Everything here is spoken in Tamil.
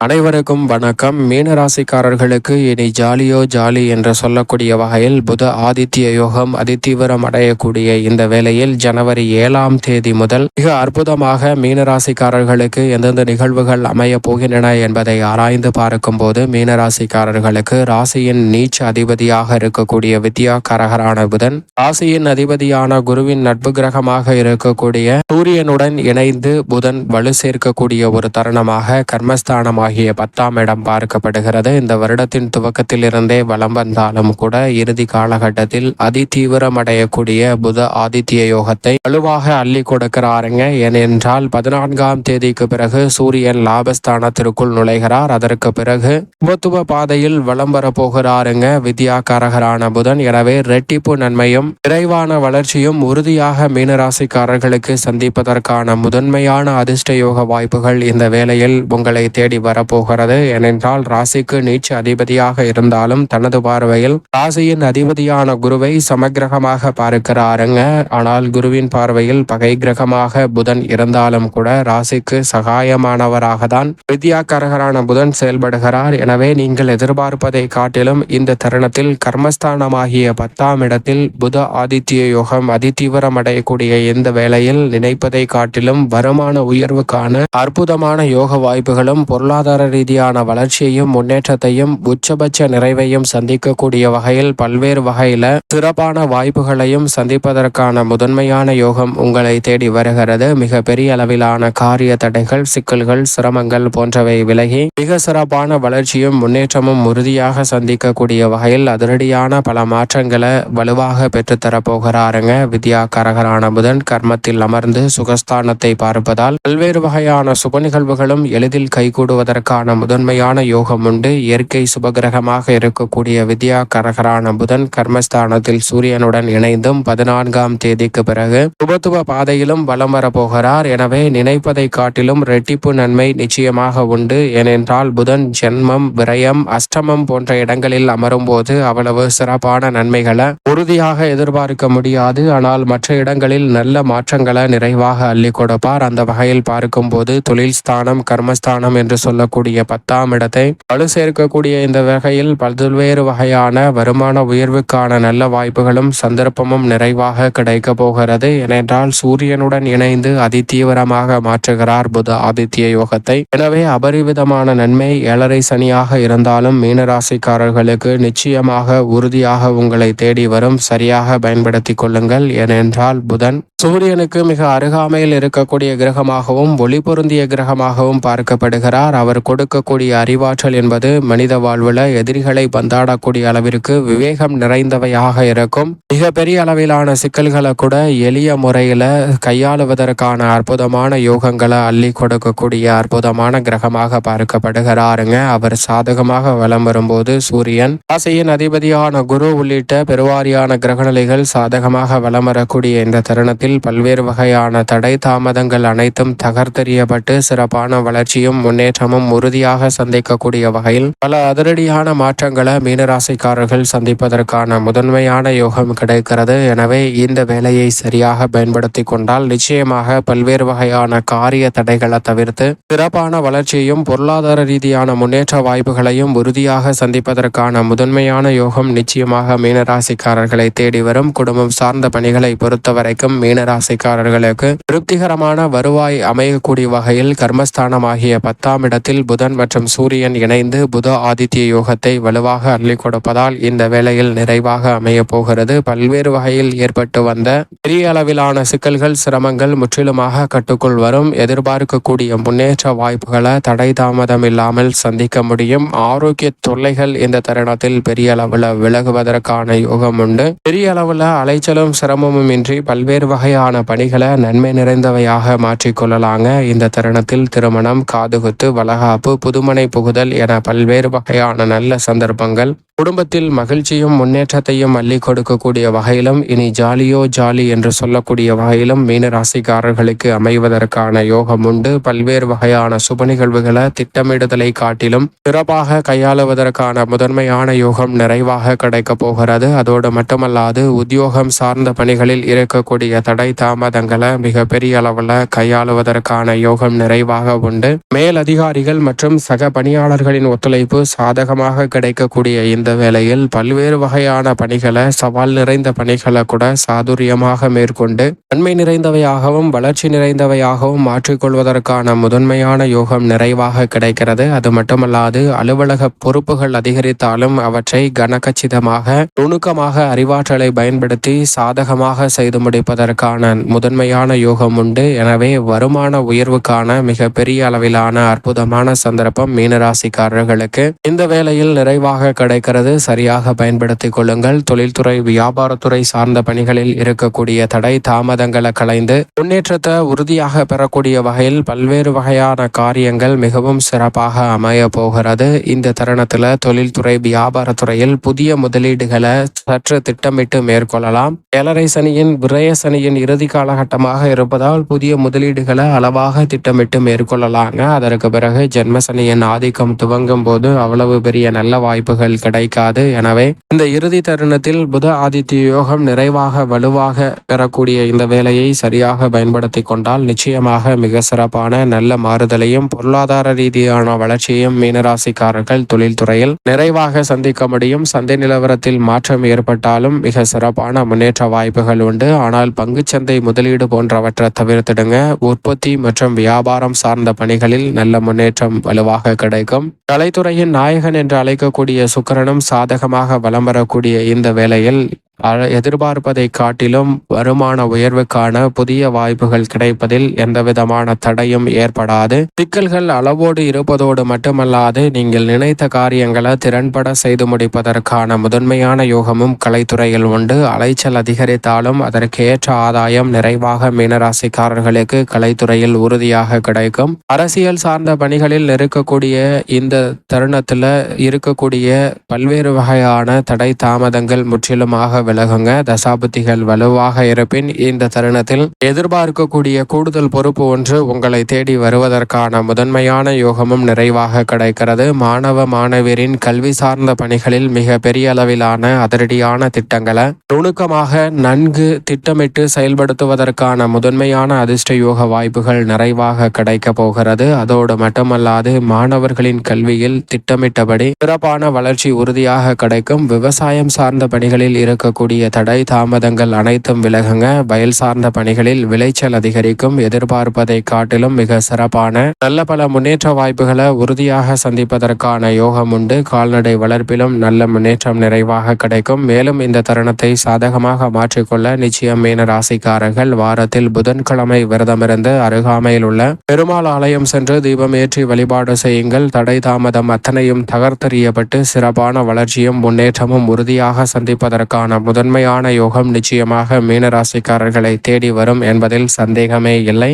அனைவருக்கும் வணக்கம். மீனராசிக்காரர்களுக்கு இனி ஜாலியோ ஜாலி என்று சொல்லக்கூடிய வகையில் புத ஆதித்ய யோகம் அதிதீவிரம் அடையக்கூடிய இந்த வேளையில் ஜனவரி 7ஆம் தேதி முதல் மிக அற்புதமாக மீனராசிக்காரர்களுக்கு எந்தெந்த நிகழ்வுகள் அமைய போகின்றன என்பதை ஆராய்ந்து பார்க்கும் போது மீனராசிக்காரர்களுக்கு ராசியின் நீச்ச அதிபதியாக இருக்கக்கூடிய வித்யாகாரகரான புதன், ராசியின் அதிபதியான குருவின் நட்பு கிரகமாக இருக்கக்கூடிய சூரியனுடன் இணைந்து புதன் வலு சேர்க்கக்கூடிய ஒரு தருணமாக கர்மஸ்தானமாக 10ஆம் இடம் பார்க்கப்படுகிறது. இந்த வருடத்தின் துவக்கத்தில் இருந்தே வலம் வந்தாலும் கூட இறுதி காலகட்டத்தில் அதிதீவிரம் அடையக்கூடிய புத ஆதித்ய யோகத்தை வலுவாக அள்ளி கொடுக்கிறாருங்க. ஏனென்றால் 14ஆம் தேதிக்கு பிறகு சூரியன் லாபஸ்தானத்திற்குள் நுழைகிறார். அதற்கு பிறகு சுபத்துவ பாதையில் வலம் வரப்போகிறாருங்க வித்யாகாரகரான புதன். எனவே ரெட்டிப்பு நன்மையும் விரைவான வளர்ச்சியும் உறுதியாக மீனராசிக்காரர்களுக்கு சந்திப்பதற்கான முதன்மையான அதிர்ஷ்ட யோக வாய்ப்புகள் இந்த வேளையில் உங்களை தேடி வரப்போகிறது. ஏனென்றால் ராசிக்கு நீச்ச அதிபதியாக இருந்தாலும் தனது பார்வையில் ராசியின் அதிபதியான குருவை சமகிரகமாக பார்க்கிறாருங்க. ஆனால் குருவின் பார்வையில் பகை கிரகமாக புதன் இருந்தாலும் கூட ராசிக்கு சகாயமானவராக தான் வித்யாகாரகரான புதன் செயல்படுகிறார். எனவே நீங்கள் எதிர்பார்ப்பதை காட்டிலும் இந்த தருணத்தில் கர்மஸ்தானமாகிய 10ஆம் இடத்தில் புத ஆதித்ய யோகம் அதிதீவிரம் அடையக்கூடிய இந்த வேளையில் நினைப்பதை காட்டிலும் வருமான உயர்வுக்கான அற்புதமான யோக வாய்ப்புகளும் பொருளாதார ரீதியான வளர்ச்சியையும் முன்னேற்றத்தையும் உச்சபட்ச நிறைவையும் சந்திக்கக்கூடிய வகையில் பல்வேறு வகையில சிறப்பான வாய்ப்புகளையும் சந்திப்பதற்கான முதன்மையான யோகம் உங்களை தேடி வருகிறது. மிக பெரிய அளவிலான காரிய தடைகள், சிக்கல்கள், சிரமங்கள் போன்றவை விலகி மிக சிறப்பான வளர்ச்சியும் முன்னேற்றமும் உறுதியாக சந்திக்கக்கூடிய வகையில் அதிரடியான பல மாற்றங்களை வலுவாக பெற்றுத்தரப்போகிறாருங்க வித்யாகாரகரான புதன். கர்மத்தில் அமர்ந்து சுகஸ்தானத்தை பார்ப்பதால் பல்வேறு வகையான சுப நிகழ்வுகளும் எளிதில் கைகூடுவதற்கான முதன்மையான யோகம் உண்டு. இயற்கை சுபகிரகமாக இருக்கக்கூடிய வித்யாகாரகரான புதன் கர்மஸ்தானத்தில் சூரியனுடன் இணைந்தும் 14ஆம் தேதிக்கு பிறகு சுபத்துவ பாதையிலும் வலம் வரப்போகிறார். எனவே நினைப்பதை காட்டிலும் ரெட்டிப்பு நன்மை நிச்சயமாக உண்டு. ஏனென்றால் புதன் ஜென்மம், விரயம், அஷ்டமம் போன்ற இடங்களில் அமரும் போது அவ்வளவு சிறப்பான நன்மைகளை உறுதியாக எதிர்பார்க்க முடியாது. ஆனால் மற்ற இடங்களில் நல்ல மாற்றங்களை நிறைவாக அள்ளி கொடுப்பார். அந்த வகையில் பார்க்கும் போது தொழில் ஸ்தானம், கர்மஸ்தானம் என்று சொல்லக்கூடிய 10ஆம் இடத்தை வலு சேர்க்கக்கூடிய இந்த வகையில் பல்வேறு வகையான வருமான உயர்வுக்கான நல்ல வாய்ப்புகளும் சந்தர்ப்பமும் நிறைவாக கிடைக்க போகிறது. ஏனென்றால் சூரியனுடன் இணைந்து அதிதீவிரமாக மாற்றுகிறார் புத ஆதித்ய யோகத்தை. எனவே அபரிவிதமான நன்மை. 7.5 சனியாக இருந்தாலும் மீனராசிக்காரர்களுக்கு நிச்சயமாக உறுதியாக உங்களை தேடி வரும். சரியாக பயன்படுத்தி கொள்ளுங்கள். ஏனென்றால் புதன் சூரியனுக்கு மிக அருகாமையில் இருக்கக்கூடிய கிரகமாகவும் ஒளி பொருந்திய கிரகமாகவும் பார்க்கப்படுகிறார். அவர் கொடுக்கக்கூடிய அறிவாற்றல் என்பது மனித வாழ்வுல எதிரிகளை பந்தாடக்கூடிய அளவிற்கு விவேகம் நிறைந்தவையாக இருக்கும். மிக பெரிய அளவிலான சிக்கல்களை கூட எளிய முறையில கையாளுவதற்கான அற்புதமான யோகங்களை அள்ளி கொடுக்கக்கூடிய அற்புதமான கிரகமாக பார்க்கப்படுகிறாருங்க. அவர் சாதகமாக வலம் வரும்போது சூரியன், ராசியின் அதிபதியான குரு உள்ளிட்ட பெருவாரியான கிரகநிலைகள் சாதகமாக வலம் வரக்கூடிய இந்த தருணத்தில் பல்வேறு வகையான தடை தாமதங்கள் அனைத்தும் தகர்த்தெறியப்பட்டு சிறப்பான வளர்ச்சியும் முன்னேற்றமும் உறுதியாக சந்திக்கக்கூடிய வகையில் பல அதிரடியான மாற்றங்களை மீனராசிக்காரர்கள் சந்திப்பதற்கான முதன்மையான யோகம் கிடைக்கிறது. எனவே இந்த வேலையை சரியாக பயன்படுத்தி கொண்டால் நிச்சயமாக பல்வேறு வகையான காரிய தடைகளை தவிர்த்து சிறப்பான வளர்ச்சியையும் பொருளாதார ரீதியான முன்னேற்ற வாய்ப்புகளையும் உறுதியாக சந்திப்பதற்கான முதன்மையான யோகம் நிச்சயமாக மீனராசிக்காரர்களை தேடி வரும். குடும்பம் சார்ந்த பணிகளை பொறுத்தவரைக்கும் மீனராசிக்காரர்களுக்கு திருப்திகரமான வருவாய் அமையக்கூடிய வகையில் கர்மஸ்தானமாகிய 10ஆம் இடத்தில் புதன் மற்றும் சூரியன் இணைந்து புத ஆதித்ய யோகத்தை வலுவாக அள்ளி கொடுப்பதால் இந்த வேளையில் நிறைவாக அமைய போகிறது. பல்வேறு வகையில் ஏற்பட்டு வந்த பெரிய அளவிலான சிக்கல்கள், சிரமங்கள் முற்றிலுமாக கட்டுக்குள் வரும். எதிர்பார்க்கக்கூடிய முன்னேற்ற வாய்ப்புகளை தடை தாமதம் இல்லாமல் சந்திக்க முடியும். ஆரோக்கிய தொல்லைகள் இந்த தருணத்தில் பெரிய அளவில் விலகுவதற்கான யோகம் உண்டு. பெரிய அளவில் அலைச்சலும் சிரமமும் இன்றி பல்வேறு வகையான பணிகளை நன்மை நிறைந்தவையாக மாற்றிக்கொள்ளலாங்க. இந்த தருணத்தில் திருமணம், காதுகுத்து, வளகாப்பு, புதுமனை புகுதல் என பல்வேறு வகையான நல்ல சந்தர்ப்பங்கள் குடும்பத்தில் மகிழ்ச்சியும் முன்னேற்றத்தையும் அள்ளி கொடுக்கக்கூடிய வகையிலும் இனி ஜாலியோ ஜாலி என்று சொல்லக்கூடிய வகையிலும் மீனராசிக்காரர்களுக்கு அமைவதற்கான யோகம் உண்டு. பல்வேறு வகையான சுப நிகழ்வுகளை திட்டமிடுதலை காட்டிலும் சிறப்பாக கையாளுவதற்கான முதன்மையான யோகம் நிறைவாக கிடைக்கப் போகிறது. அதோடு மட்டுமல்லாது உத்தியோகம் சார்ந்த பணிகளில் இருக்கக்கூடிய தடை தாமதங்களை மிக பெரிய அளவில் கையாளுவதற்கான யோகம் நிறைவாக உண்டு. மேல் அதிகாரிகள் மற்றும் சக பணியாளர்களின் ஒத்துழைப்பு சாதகமாக கிடைக்கக்கூடிய இந்த வேளையில் பல்வேறு வகையான பணிகளை, சவால் நிறைந்த பணிகளை கூட சாதுரியமாக மேற்கொண்டு நன்மை நிறைந்தவையாகவும் வளர்ச்சி நிறைந்தவையாகவும் மாற்றிக்கொள்வதற்கான முதன்மையான யோகம் நிறைவாக கிடைக்கிறது. அது மட்டுமல்லாது அலுவலக பொறுப்புகள் அதிகரித்தாலும் அவற்றை கனகச்சிதமாக நுணுக்கமாக அறிவாற்றலை பயன்படுத்தி சாதகமாக செய்து முடிப்பதற்கான முதன்மையான யோகம் உண்டு. எனவே வருமான உயர்வுக்கான மிக பெரிய அளவிலான அற்புதமான சந்தர்ப்பம் மீனராசிக்காரர்களுக்கு இந்த வேளையில் நிறைவாக கிடைக்கிறது. சரியாக பயன்படுத்திக் கொள்ளுங்கள். தொழில்துறை, வியாபாரத்துறை சார்ந்த பணிகளில் இருக்கக்கூடிய தடை தாமதங்களை களைந்து முன்னேற்றத்தை உறுதியாக பெறக்கூடிய வகையில் பல்வேறு வகையான காரியங்கள் மிகவும் சிறப்பாக அமைய போகிறது. இந்த தருணத்தில் தொழில்துறை, வியாபாரத்துறையில் புதிய முதலீடுகளை சற்று திட்டமிட்டு மேற்கொள்ளலாம். ஏழரை சனியின், விரய சனியின் இறுதி காலகட்டமாக இருப்பதால் புதிய முதலீடுகளை அளவாக திட்டமிட்டு மேற்கொள்ளலாங்க. அதற்கு பிறகு ஜென்ம சனியின் ஆதிக்கம் துவங்கும் போது அவ்வளவு பெரிய நல்ல வாய்ப்புகள் கிடைக்காது. எனவே இந்த இறுதி தருணத்தில் புத ஆதித்ய யோகம் நிறைவாக வலுவாக பெறக்கூடிய இந்த வேலையை சரியாக பயன்படுத்தி கொண்டால் நிச்சயமாக மிக சிறப்பான நல்ல மாறுதலையும் பொருளாதார ரீதியான வளர்ச்சியையும் மீனராசிக்காரர்கள் தொழில்துறையில் நிறைவாக சந்திக்க முடியும். சந்தை நிலவரத்தில் மாற்றம் ஏற்பட்டாலும் மிக சிறப்பான முன்னேற்ற வாய்ப்புகள் உண்டு. ஆனால் பங்குச்சந்தை முதலீடு போன்றவற்றை தவிர்த்திடுங்க. உற்பத்தி மற்றும் வியாபாரம் சார்ந்த பணிகளில் நல்ல முன்னேற்றம் வலுவாக கிடைக்கும். கலைத்துறையின் நாயகன் என்று அழைக்கக்கூடிய சுக்கிரனும் சாதகமாக வலம் வரக்கூடிய இந்த வேளையில் எதிர்பார்ப்பதை காட்டிலும் வருமான உயர்வுக்கான புதிய வாய்ப்புகள் கிடைப்பதில் எந்தவிதமான தடையும் ஏற்படாது. சிக்கல்கள் அளவோடு இருப்பதோடு மட்டுமல்லாது நீங்கள் நினைத்த காரியங்களை திறன்பட செய்து முடிப்பதற்கான முதன்மையான யோகமும் கலைத்துறையில் உண்டு. அலைச்சல் அதிகரித்தாலும் அதற்கேற்ற ஆதாயம் நிறைவாக மீனராசிக்காரர்களுக்கு கலைத்துறையில் உறுதியாக கிடைக்கும். அரசியல் சார்ந்த பணிகளில் இருக்கக்கூடிய இந்த தருணத்தில் இருக்கக்கூடிய பல்வேறு வகையான தடை தாமதங்கள் முற்றிலுமாக விலகுங்க. தசாபுத்திகள் வலுவாக இருப்பின் இந்த தருணத்தில் எதிர்பார்க்கக்கூடிய கூடுதல் பொறுப்பு ஒன்று உங்களை தேடி வருவதற்கான முதன்மையான யோகமும் நிறைவாக கிடைக்கிறது. மாணவ மாணவியரின் கல்வி சார்ந்த பணிகளில் மிக பெரிய அளவிலான அதிரடியான திட்டங்களை நுணுக்கமாக நன்கு திட்டமிட்டு செயல்படுத்துவதற்கான முதன்மையான அதிர்ஷ்ட யோக வாய்ப்புகள் நிறைவாக கிடைக்க போகிறது. அதோடு மட்டுமல்லாது மாணவர்களின் கல்வியில் திட்டமிட்டபடி சிறப்பான வளர்ச்சி உறுதியாக கிடைக்கும். விவசாயம் சார்ந்த பணிகளில் இருக்கக்கூடிய தடை தாமதங்கள் அனைத்தும் விலகுங்க. வயல் சார்ந்த பணிகளில் விளைச்சல் அதிகரிக்கும். எதிர்பார்ப்பதை காட்டிலும் மிக சிறப்பான நல்ல பல முன்னேற்ற வாய்ப்புகளை உறுதியாக சந்திப்பதற்கான யோகம் உண்டு. கால்நடை வளர்ப்பிலும் நல்ல முன்னேற்றம் நிறைவாக கிடைக்கும். மேலும் இந்த தருணத்தை சாதகமாக மாற்றிக்கொள்ள நிச்சயம் மீன ராசிக்காரர்கள் வாரத்தில் புதன்கிழமை விரதமிருந்து அருகாமையில் உள்ள பெருமாள் ஆலயம் சென்று தீபம் ஏற்றி வழிபாடு செய்யுங்கள். தடை தாமதம் அத்தனையும் தகர்த்தெறியப்பட்டு சிறப்பான வளர்ச்சியும் முன்னேற்றமும் உறுதியாக சந்திப்பதற்கான முதன்மையான யோகம் நிச்சயமாக மீனராசிக்காரர்களை தேடி வரும் என்பதில் சந்தேகமே இல்லை.